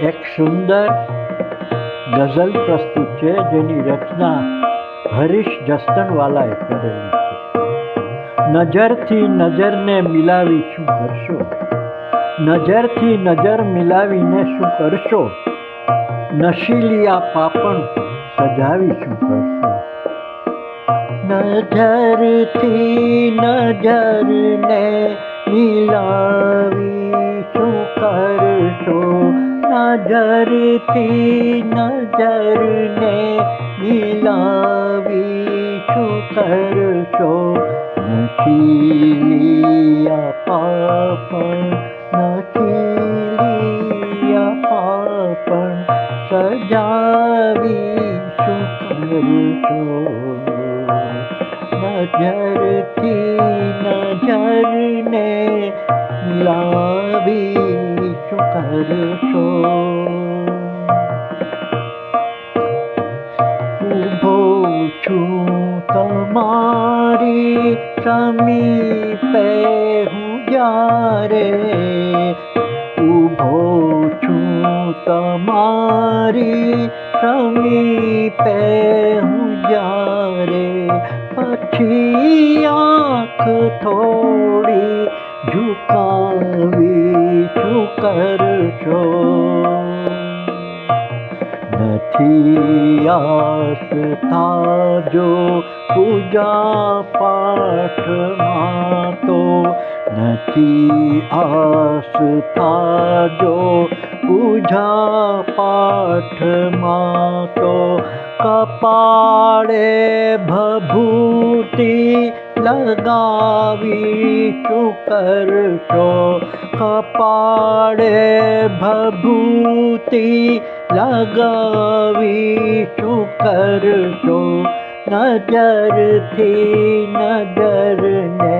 એક સુંદર ગઝલ પ્રસ્તુત છે જેની રચના હરીશ જસ્તનવાલાએ કરેલી છે. નજરથી નજરને મિલાવી શું કરશો, નજરથી નજર મિલાવીને શું કરશો, નશીલી આ પાપણ સજાવી શું કરશો. નજરથી નજરને મિલાવી શું કરશો, નજરથી નજરને મિલાવી શું કરશો, નશીલી આ પાપણ, નશીલી આ પાપણ સજાવી શું કરશો. નજરથી નજરને મિલાવી શું કરશો. ઊભો છું તમારી સમીપે હું જ્યારે, ઊભો છું તમારી સમીપે હું જ્યારે, પછી આંખ થોડી ઝુકાવી શું કરશો. નથી આસતા જો પૂજા પાઠમાં તો, નથી આસતા જો પૂજા પાઠમાં તો, કપાળે ભભૂતિ લગાવી શું કરશો, કપાળે ભભૂતિ લગાવી શું કરશો. નજરથી નજરને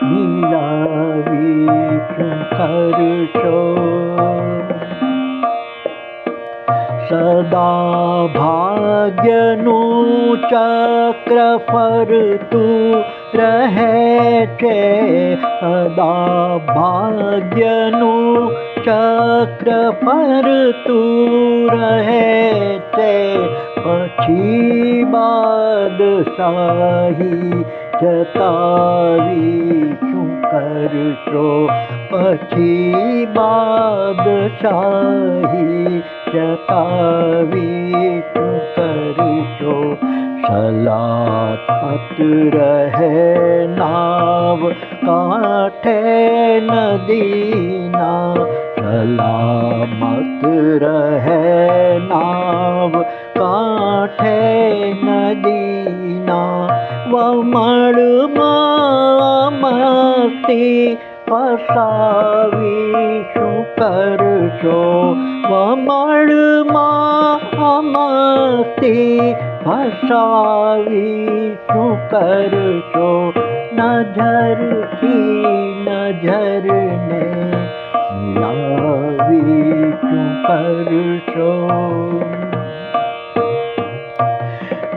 મિલાવી શું કરશો. સદા ભાગ્યનું ચક્ર ફરતું રહે છે, સદા ભાગ્યનું ચક્ર ફરતું રહે છે, પછી બાદશાહી જતાવી શું કરશો, પછી બાદશાહી જતાવી શું કરશો. સલામત રહે નાવ કાંઠે નદીના, સલામત રહે નાવ કાંઠે નદીના, વમળમાં મસ્તી ફસાવી શું કરશો, વમળમાં મસ્તી ફસાવી શું કરશો. નજરથી નજરને મિલાવી શું કરશો.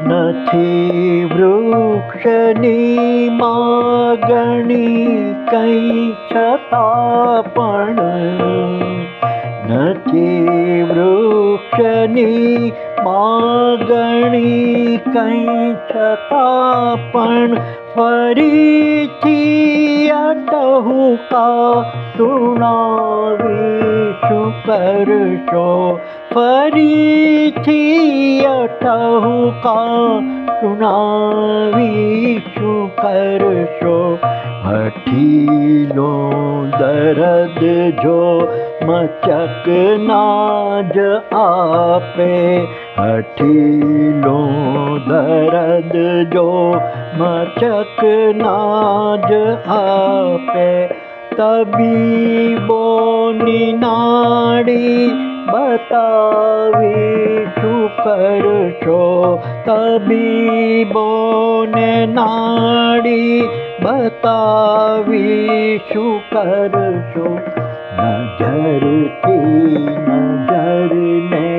નથી વૃક્ષની માગણી કંઈ છતાં પણ, નથી વૃક્ષની માગણી કંઈ છતાં પણ, ફરીથી અટહુકા સુણાવી શું કરશો, ફરીથી અટહુકા સુણાવી શું કરશો. હઠીલો દર્દ જો મચકના જ આપે, હઠીલો દર્દ જો મચકના જ આપે, તબીબોની નાડી બતાવી શું કરશો, તબીબોને નાડી બતાવી શું કરશો. નજરથી નજરને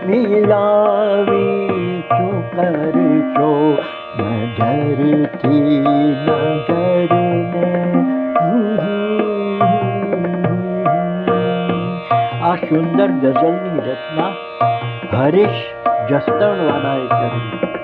મિલાવી શું કરશો, નજરથી નજરને. આ સુંદર સુંદર ગઝલની રચના હરીશ જસદણવાલાએ કરી.